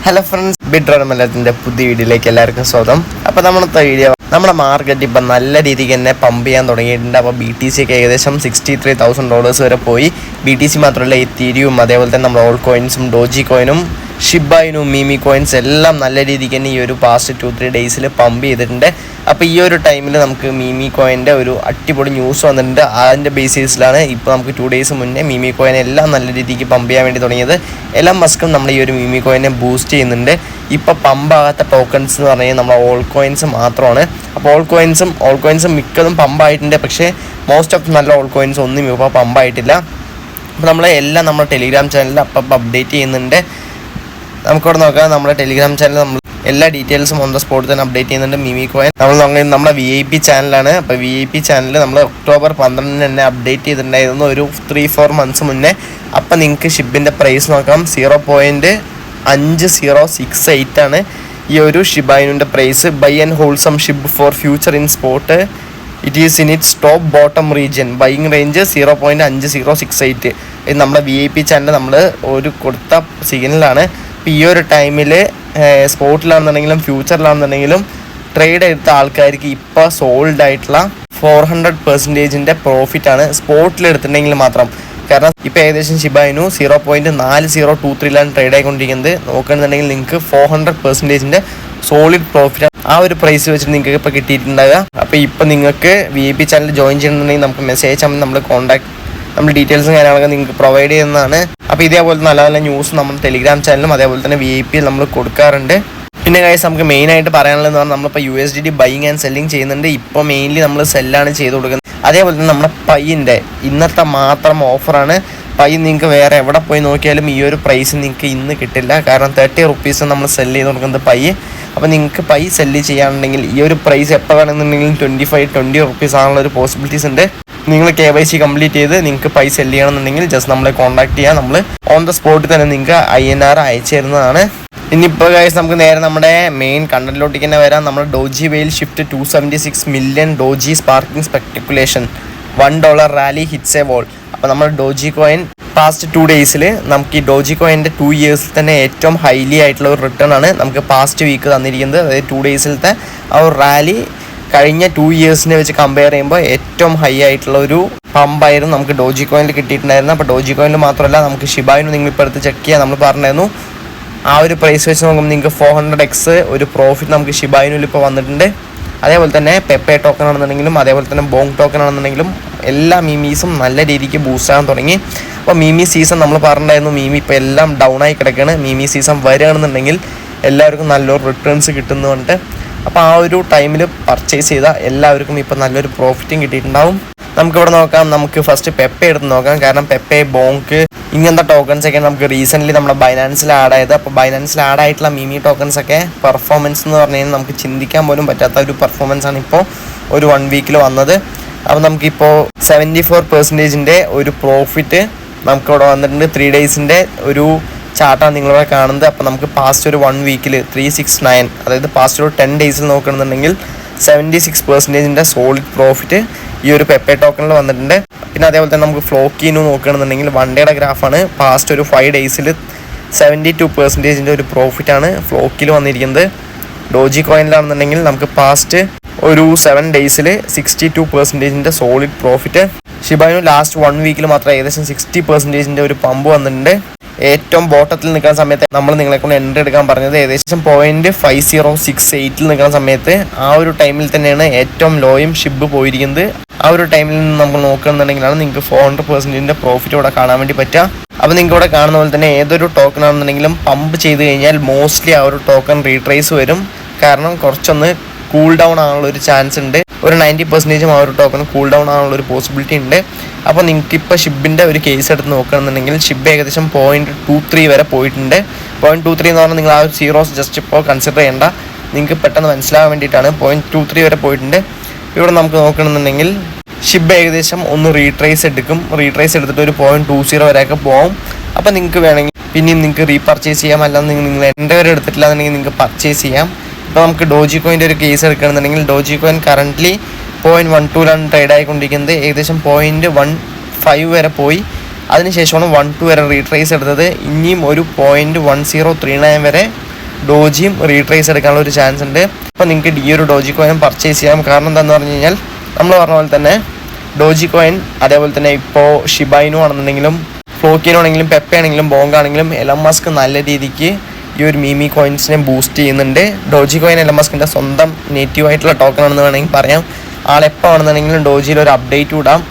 Hello friends, bid മലയാളത്തിൻ്റെ പുതിയ വീഡിയോയിലേക്ക് എല്ലാവർക്കും സ്വാഗതം. അപ്പോൾ നമ്മളത്തെ വീഡിയോ നമ്മുടെ മാർക്കറ്റ് ഇപ്പം നല്ല രീതിക്ക് തന്നെ പമ്പ് ചെയ്യാൻ തുടങ്ങിയിട്ടുണ്ട്. അപ്പോൾ BTC ഒക്കെ ഏകദേശം $63,000 വരെ പോയി. BTC മാത്രമല്ല, എത്തീരിയും അതേപോലെ തന്നെ നമ്മുടെ ഓൾ കോയിൻസും ഡോജി കോയിനും ഷിബായിനും മീമി കോയിൻസ് എല്ലാം നല്ല രീതിക്ക് തന്നെ ഈ ഒരു പാസ്റ്റ് 2-3 ഡേയ്സിൽ പമ്പ് ചെയ്തിട്ടുണ്ട്. അപ്പോൾ ഈ ഒരു ടൈമിൽ നമുക്ക് മീമി കോയിൻ്റെ ഒരു അടിപൊളി ന്യൂസ് വന്നിട്ടുണ്ട്. അതിൻ്റെ ബേസിസിലാണ് ഇപ്പോൾ നമുക്ക് 2 ഡേയ്സ് മുന്നേ മീമി കോയിൻ എല്ലാം നല്ല രീതിക്ക് പമ്പ് ചെയ്യാൻ വേണ്ടി തുടങ്ങിയത്. എല്ലാം മസ്കും നമ്മൾ ഈ ഒരു മീമി കോയിനെ ബൂസ്റ്റ് ചെയ്യുന്നുണ്ട്. ഇപ്പോൾ പമ്പാകാത്ത ടോക്കൺസ് എന്ന് പറഞ്ഞു കഴിഞ്ഞാൽ നമ്മുടെ ഓൾ കോയിൻസ് മാത്രമാണ്. അപ്പോൾ ഓൾ കോയിൻസും മിക്കതും പമ്പായിട്ടുണ്ട്. പക്ഷേ മോസ്റ്റ് ഓഫ് നല്ല ഓൾ കോയിൻസ് ഒന്നും ഇപ്പോൾ പമ്പായിട്ടില്ല. അപ്പോൾ നമ്മൾ എല്ലാം നമ്മുടെ ടെലിഗ്രാം ചാനലിൽ അപ്പം അപ്ഡേറ്റ് ചെയ്യുന്നുണ്ട്. നമുക്കിവിടെ നോക്കാം, നമ്മുടെ ടെലിഗ്രാം ചാനൽ നമ്മൾ എല്ലാ ഡീറ്റെയിൽസും ഓൺ ദ സ്പോട്ട് തന്നെ അപ്ഡേറ്റ് ചെയ്യുന്നുണ്ട്. മീമി കോയിൻ നമ്മുടെ VIP ചാനലാണ്. അപ്പോൾ VIP ചാനൽ നമ്മൾ October 12 തന്നെ അപ്ഡേറ്റ് ചെയ്തിട്ടുണ്ടായിരുന്നു, ഒരു 3-4 മന്ത്സ് മുന്നേ. അപ്പം നിങ്ങൾക്ക് ഷിബിൻ്റെ പ്രൈസ് നോക്കാം. 0.5068 ആണ് ഈ ഒരു ഷിബായിനുൻ്റെ price. Buy and hold some Shib for future in spot. It is in its top bottom region. Buying range 0.5068. ഇത് നമ്മുടെ VIP ചാനൽ നമ്മൾ ഒരു കൊടുത്ത സിഗ്നലാണ്. ഇപ്പോൾ ഈ ഒരു ടൈമിൽ സ്പോട്ടിലാണെന്നുണ്ടെങ്കിലും ഫ്യൂച്ചറിലാണെന്നുണ്ടെങ്കിലും ട്രേഡ് എടുത്ത ആൾക്കാർക്ക് ഇപ്പോൾ സോൾഡ് ആയിട്ടുള്ള 400% പ്രോഫിറ്റാണ് സ്പോട്ടിലെടുത്തിട്ടുണ്ടെങ്കിൽ മാത്രം. കാരണം ഇപ്പോൾ ഏകദേശം ഷിബായിനു 0.4023 ട്രേഡ് ആയിക്കൊണ്ടിരിക്കുന്നത്. നോക്കുകയാണെന്നുണ്ടെങ്കിൽ നിങ്ങൾക്ക് 400% സോളിഡ് പ്രോഫിറ്റ് ആ ഒരു പ്രൈസ് വെച്ചിട്ട് നിങ്ങൾക്ക് ഇപ്പോൾ കിട്ടിയിട്ടുണ്ടാകുക. അപ്പോൾ ഇപ്പോൾ നിങ്ങൾക്ക് VIP ചാനൽ ജോയിൻ ചെയ്യണമെന്നുണ്ടെങ്കിൽ നമുക്ക് മെസ്സേജ് അയച്ചാൽ നമ്മൾ നമ്മൾ ഡീറ്റെയിൽസും കാര്യങ്ങളൊക്കെ നിങ്ങൾക്ക് പ്രൊവൈഡ് ചെയ്യുന്നതാണ്. അപ്പോൾ ഇതേപോലെ നല്ല നല്ല ന്യൂസ് നമ്മൾ ടെലിഗ്രാം ചാനലും അതേപോലെ തന്നെ VIP നമ്മൾ കൊടുക്കാറുണ്ട്. പിന്നെ ഗൈസ്, നമുക്ക് മെയിനായിട്ട് പറയാനുള്ളതെന്ന് പറഞ്ഞാൽ നമ്മളിപ്പോൾ USDT ബൈയിങ് ആൻഡ് സെല്ലിങ് ചെയ്യുന്നുണ്ട്. ഇപ്പോൾ മെയിൻലി നമ്മൾ സെല്ലാണ് ചെയ്ത് കൊടുക്കുന്നത്. അതേപോലെ തന്നെ നമ്മുടെ പൈൻ്റെ ഇന്നത്തെ മാത്രം ഓഫറാണ്. പൈ നിങ്ങൾക്ക് വേറെ എവിടെ പോയി നോക്കിയാലും ഈ ഒരു പ്രൈസ് നിങ്ങൾക്ക് ഇന്ന് കിട്ടില്ല. കാരണം 30 റുപ്പീസ് നമ്മൾ സെല്ല് ചെയ്ത് കൊടുക്കുന്നത് പൈ. അപ്പോൾ നിങ്ങൾക്ക് പൈ സെല്ല് ചെയ്യാനുണ്ടെങ്കിൽ ഈ ഒരു പ്രൈസ് എപ്പോൾ വേണമെന്നുണ്ടെങ്കിലും 25-20 റുപ്പീസ് ആണുള്ള ഒരു പോസിബിലിറ്റീസ് ഉണ്ട്. നിങ്ങൾ KYC കംപ്ലീറ്റ് ചെയ്ത് നിങ്ങൾക്ക് പൈസ സെല്ല് ചെയ്യണമെന്നുണ്ടെങ്കിൽ ജസ്റ്റ് നമ്മളെ കോൺടാക്ട് ചെയ്യാം. നമ്മൾ ഓൺ ദ സ്പോട്ടിൽ തന്നെ നിങ്ങൾക്ക് INR അയച്ചു തരുന്നതാണ്. ഇനിയിപ്പോൾ ഗൈസ്, നമുക്ക് നേരെ നമ്മുടെ മെയിൻ കണ്ടന്റിലോട്ടേക്ക് തന്നെ വരാം. നമ്മൾ Doge whale shift 276 million Doge sparking speculation $1 rally hits a wall. അപ്പോൾ നമ്മൾ ഡോജി കോയിൻ പാസ്റ്റ് 2 ഡേയ്സിൽ നമുക്ക് ഈ ഡോജി കോയിൻ്റെ 2 ഇയേഴ്സിൽ തന്നെ ഏറ്റവും ഹൈലി ആയിട്ടുള്ള ഒരു റിട്ടേൺ ആണ് നമുക്ക് പാസ്റ്റ് വീക്ക് തന്നിരിക്കുന്നത്. അതായത് 2 ഡേയ്സിലത്തെ ആ ഒരു റാലി കഴിഞ്ഞ 2 ഇയേഴ്സിനെ വെച്ച് കമ്പയർ ചെയ്യുമ്പോൾ ഏറ്റവും ഹൈ ആയിട്ടുള്ള ഒരു പമ്പായിരുന്നു നമുക്ക് ഡോജി കോയിനിൽ കിട്ടിയിട്ടുണ്ടായിരുന്നു. അപ്പോൾ ഡോജി കോയിനിൽ മാത്രമല്ല, നമുക്ക് ഷിബായിനും നിങ്ങളിപ്പോൾ എടുത്ത് ചെക്ക് ചെയ്യാം. നമ്മൾ പറഞ്ഞായിരുന്നു ആ ഒരു പ്രൈസ് വെച്ച് നോക്കുമ്പോൾ നിങ്ങൾക്ക് 400x ഒരു പ്രോഫിറ്റ് നമുക്ക് ഷിബായിനിൽ ഇപ്പോൾ വന്നിട്ടുണ്ട്. അതേപോലെ തന്നെ പെപ്പെ ടോക്കൺ ആണെന്നുണ്ടെങ്കിലും അതേപോലെ തന്നെ ബോങ് ടോക്കൺ ആണെന്നുണ്ടെങ്കിലും എല്ലാ മീമീസും നല്ല രീതിക്ക് ബൂസ്റ്റ് ആകാൻ തുടങ്ങി. അപ്പോൾ മീമി സീസൺ നമ്മൾ പറഞ്ഞിട്ടുണ്ടായിരുന്നു, മീമി ഇപ്പോൾ എല്ലാം ഡൗൺ ആയി കിടക്കുകയാണ്. മീമി സീസൺ വരികയാണെന്നുണ്ടെങ്കിൽ എല്ലാവർക്കും നല്ലൊരു റിട്ടേൺസ് കിട്ടുന്നുണ്ട്. അപ്പോൾ ആ ഒരു ടൈമിൽ പർച്ചേസ് ചെയ്താൽ എല്ലാവർക്കും ഇപ്പോൾ നല്ലൊരു പ്രോഫിറ്റും കിട്ടിയിട്ടുണ്ടാവും. നമുക്കിവിടെ നോക്കാം, നമുക്ക് ഫസ്റ്റ് പെപ്പെ എടുത്ത് നോക്കാം. കാരണം പെപ്പെ, ബോങ്ക് ഇങ്ങനത്തെ ടോക്കൺസ് ഒക്കെ നമുക്ക് റീസെൻ്റ്ലി നമ്മുടെ ബൈനാൻസിൽ ആഡ് ആയത്. അപ്പോൾ ബൈനാൻസിൽ ആഡ് ആയിട്ടുള്ള മീമി ടോക്കൺസ് ഒക്കെ പെർഫോമൻസ് എന്ന് പറഞ്ഞു കഴിഞ്ഞാൽ നമുക്ക് ചിന്തിക്കാൻ പോലും പറ്റാത്ത ഒരു പെർഫോമൻസാണ് ഇപ്പോൾ ഒരു 1 വീക്കിൽ വന്നത്. അപ്പോൾ നമുക്കിപ്പോൾ 74% ഒരു പ്രോഫിറ്റ് നമുക്കിവിടെ വന്നിട്ടുണ്ട്. 3 ഡേയ്സിൻ്റെ ഒരു ചാർട്ടാണ് നിങ്ങളിവിടെ കാണുന്നത്. അപ്പോൾ നമുക്ക് പാസ്റ്റ് ഒരു 1 വീക്കിൽ 369, അതായത് പാസ്റ്റ് ഒരു 10 ഡേയ്സിൽ നോക്കുകയാണെന്നുണ്ടെങ്കിൽ 76% സോളിഡ് പ്രോഫിറ്റ് ഈ ഒരു പെപ്പെ ടോക്കണിൽ വന്നിട്ടുണ്ട്. പിന്നെ അതേപോലെ തന്നെ നമുക്ക് ഫ്ലോക്കിനു നോക്കുകയാണെന്നുണ്ടെങ്കിൽ 1 ഡേയുടെ ഗ്രാഫാണ്. പാസ്റ്റ് ഒരു 5 ഡേയ്സിൽ 72% ഒരു പ്രോഫിറ്റാണ് ഫ്ലോക്കിൽ വന്നിരിക്കുന്നത്. ഡോജി കോയിനിലാണെന്നുണ്ടെങ്കിൽ നമുക്ക് പാസ്റ്റ് ഒരു 7 ഡേയ്സിൽ 62% സോളിഡ് പ്രോഫിറ്റ്. ഷിബായിനു ലാസ്റ്റ് 1 വീക്കിൽ മാത്രം ഏകദേശം 60% ഒരു പമ്പ് വന്നിട്ടുണ്ട്. ഏറ്റവും ബോട്ടത്തിൽ നിൽക്കുന്ന സമയത്ത് നമ്മൾ നിങ്ങളെ കൊണ്ട് എൻട്രി എടുക്കാൻ പറഞ്ഞത് ഏകദേശം 0.5068 നിൽക്കുന്ന സമയത്ത് ആ ഒരു ടൈമിൽ തന്നെയാണ് ഏറ്റവും ലോയും ഷിബ് പോയിരിക്കുന്നത്. ആ ഒരു ടൈമിൽ നിന്ന് നമ്മൾ നോക്കുകയാണെന്നുണ്ടെങ്കിലാണ് നിങ്ങൾക്ക് 400% പ്രോഫിറ്റ് ഇവിടെ കാണാൻ വേണ്ടി പറ്റുക. അപ്പോൾ നിങ്ങൾക്ക് ഇവിടെ കാണുന്ന പോലെ തന്നെ ഏതൊരു ടോക്കൺ ആണെന്നുണ്ടെങ്കിലും പമ്പ് ചെയ്ത് കഴിഞ്ഞാൽ മോസ്റ്റ്ലി ആ ഒരു ടോക്കൺ റീട്രേസ് വരും. കാരണം കുറച്ചൊന്ന് കൂൾ ഡൗൺ ആകാനുള്ള ഒരു ചാൻസ് ഉണ്ട്. ഒരു 90% ആ ഒരു ടോക്കൺ കൂൾ ഡൗൺ ആകാനുള്ള ഒരു പോസിബിലിറ്റി ഉണ്ട്. അപ്പോൾ നിങ്ങൾക്ക് ഇപ്പോൾ ഷിബിൻ്റെ ഒരു കേസ് എടുത്ത് നോക്കുകയാണെന്നുണ്ടെങ്കിൽ ഷിബ് ഏകദേശം 0.23 വരെ പോയിട്ടുണ്ട്. 0.23 എന്ന് പറഞ്ഞാൽ നിങ്ങൾ ആ ഒരു സീറോസ് ജസ്റ്റ് ഇപ്പോൾ കൺസിഡർ ചെയ്യേണ്ട, നിങ്ങൾക്ക് പെട്ടെന്ന് മനസ്സിലാകാൻ വേണ്ടിയിട്ടാണ്. 0.23 വരെ പോയിട്ടുണ്ട്. ഇവിടെ നമുക്ക് നോക്കുകയാണെന്നുണ്ടെങ്കിൽ ഷിബ് ഏകദേശം ഒന്ന് റീട്രേസ് എടുത്തിട്ട് ഒരു 0.20 വരെയൊക്കെ പോകും. അപ്പോൾ നിങ്ങൾക്ക് വേണമെങ്കിൽ പിന്നെയും നിങ്ങൾക്ക് റീപർച്ചേസ് ചെയ്യാം. അല്ലാതെ നിങ്ങൾ എൻ്റെ വരെ എടുത്തിട്ടില്ല എന്നുണ്ടെങ്കിൽ നിങ്ങൾക്ക് പർച്ചേസ് ചെയ്യാം. ഇപ്പോൾ നമുക്ക് ഡോജി കോയിൻ്റെ ഒരു കേസ് എടുക്കുകയാണെന്നുണ്ടെങ്കിൽ ഡോജി കോയിൻ കറൻ്റ്ലി 0.12 ട്രേഡ് ആയിക്കൊണ്ടിരിക്കുന്നത്. ഏകദേശം 0.15 വരെ പോയി. അതിനുശേഷമാണ് 1-2 വരെ റീട്രേസ് എടുത്തത്. ഇനിയും ഒരു 0.1039 വരെ ഡോജിയും റീട്രേസ് എടുക്കാനുള്ള ഒരു ചാൻസ് ഉണ്ട്. അപ്പോൾ നിങ്ങൾക്ക് ഈ ഒരു ഡോജി കോയിൻ പർച്ചേസ് ചെയ്യാം. കാരണം എന്താണെന്ന് പറഞ്ഞു കഴിഞ്ഞാൽ നമ്മൾ പറഞ്ഞ പോലെ തന്നെ ഡോജി കോയിൻ, അതേപോലെ തന്നെ ഇപ്പോൾ ഷിബൈനു ആണെന്നുണ്ടെങ്കിലും ഫ്ലോക്കിനോ ആണെങ്കിലും പെപ്പ ആണെങ്കിലും ബോങ്ക ആണെങ്കിലും എലൻ മസ്ക് നല്ല രീതിക്ക് ഈ ഒരു മീമി കോയിൻസിനെ ബൂസ്റ്റ് ചെയ്യുന്നുണ്ട്. ഡോജി കോയിൻ എലൻ മസ്കിൻ്റെ സ്വന്തം നേറ്റീവായിട്ടുള്ള ടോക്കൺ ആണെന്ന് വേണമെങ്കിൽ പറയാം. ആളെപ്പോൾ ആണെന്നുണ്ടെങ്കിലും ഡോജിയിൽ ഒരു അപ്ഡേറ്റ് ഇടാം.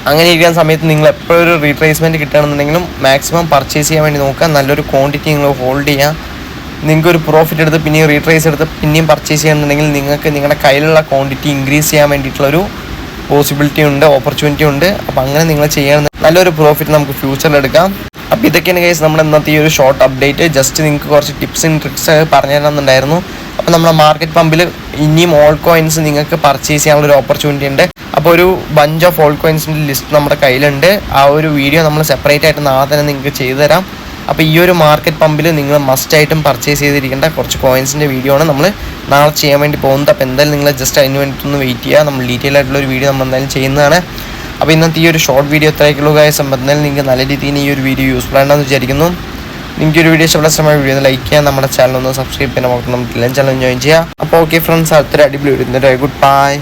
അങ്ങനെ ഇരിക്കുന്ന സമയത്ത് നിങ്ങൾ എപ്പോഴും ഒരു റീട്രേസ്മെൻറ്റ് കിട്ടുകയാണെന്നുണ്ടെങ്കിലും മാക്സിമം പർച്ചേസ് ചെയ്യാൻ വേണ്ടി നോക്കുക. നല്ലൊരു ക്വാണ്ടിറ്റി നിങ്ങൾ ഹോൾഡ് ചെയ്യുക. നിങ്ങൾക്ക് ഒരു പ്രോഫിറ്റ് എടുത്ത് പിന്നെയും റീട്രേസ് എടുത്ത് പിന്നെയും പർച്ചേസ് ചെയ്യുകയാണെന്നുണ്ടെങ്കിൽ നിങ്ങൾക്ക് നിങ്ങളുടെ കയ്യിലുള്ള ക്വാണ്ടിറ്റി ഇൻക്രീസ് ചെയ്യാൻ വേണ്ടിയിട്ടുള്ളൊരു പോസിബിലിറ്റി ഉണ്ട്, ഓപ്പർച്യൂണിറ്റി ഉണ്ട്. അപ്പോൾ അങ്ങനെ നിങ്ങൾ ചെയ്യണം, നല്ലൊരു പ്രോഫിറ്റ് നമുക്ക് ഫ്യൂച്ചറിൽ എടുക്കാം. അപ്പോൾ ഇതൊക്കെയാണ് കേസ് നമ്മുടെ ഇന്നത്തെ ഈ ഒരു ഷോർട്ട് അപ്ഡേറ്റ്. ജസ്റ്റ് നിങ്ങൾക്ക് കുറച്ച് ടിപ്സ് ആൻഡ് ട്രിക്സ് പറഞ്ഞു തരാമെന്നുണ്ടായിരുന്നു. അപ്പോൾ നമ്മുടെ മാർക്കറ്റ് പമ്പിൽ ഇനിയും ഓൾ കോയിൻസ് നിങ്ങൾക്ക് പർച്ചേസ് ചെയ്യാനുള്ള ഒരു ഓപ്പർച്യൂണിറ്റി ഉണ്ട്. അപ്പോൾ ഒരു ബഞ്ച് ഓഫ് ഓൾ കോയിൻസിൻ്റെ ലിസ്റ്റ് നമ്മുടെ കയ്യിലുണ്ട്. ആ ഒരു വീഡിയോ നമ്മൾ സെപ്പറേറ്റ് ആയിട്ട് നാളെ തന്നെ നിങ്ങൾക്ക് ചെയ്തു തരാം. അപ്പോൾ ഈ ഒരു മാർക്കറ്റ് പമ്പിൽ നിങ്ങൾ മസ്റ്റായിട്ടും പർച്ചേസ് ചെയ്തിരിക്കേണ്ട കുറച്ച് കോയിൻസിൻ്റെ വീഡിയോ ആണ് നമ്മൾ നാളെ ചെയ്യാൻ വേണ്ടി പോകുന്നത്. അപ്പോൾ എന്തായാലും നിങ്ങൾ ജസ്റ്റ് അതിന് വേണ്ടിയിട്ടൊന്ന് വെയിറ്റ് ചെയ്യുക. നമ്മൾ ഡീറ്റെയിൽ ആയിട്ടുള്ളൊരു വീഡിയോ നമ്മൾ എന്തായാലും ചെയ്യുന്നതാണ്. അപ്പോൾ ഇന്നത്തെ ഈ ഒരു ഷോർട്ട് വീഡിയോ എത്രയൊക്കെയുള്ള കാര്യം സംബന്ധിച്ചാൽ നിങ്ങൾക്ക് നല്ല രീതിയിൽ ഈ ഒരു വീഡിയോ യൂസ്ഫുൾ ആണെന്ന് വിചാരിക്കുന്നു. നിങ്ങൾക്ക് ഒരു വീഡിയോ ഇഷ്ടപ്പെട്ട വീഡിയോ ഒന്ന് ലൈക്ക് ചെയ്യുക, നമ്മുടെ ചാനൽ ഒന്ന് സബ്സ്ക്രൈബ് ചെയ്യാൻ നമുക്ക് നമ്മുടെ ചാനൽ ജോയിൻ ചെയ്യുക. അപ്പോൾ ഓക്കെ ഫ്രണ്ട്സ്, അടുത്തൊരു അടിപൊളി വീഡിയോ. Good bye.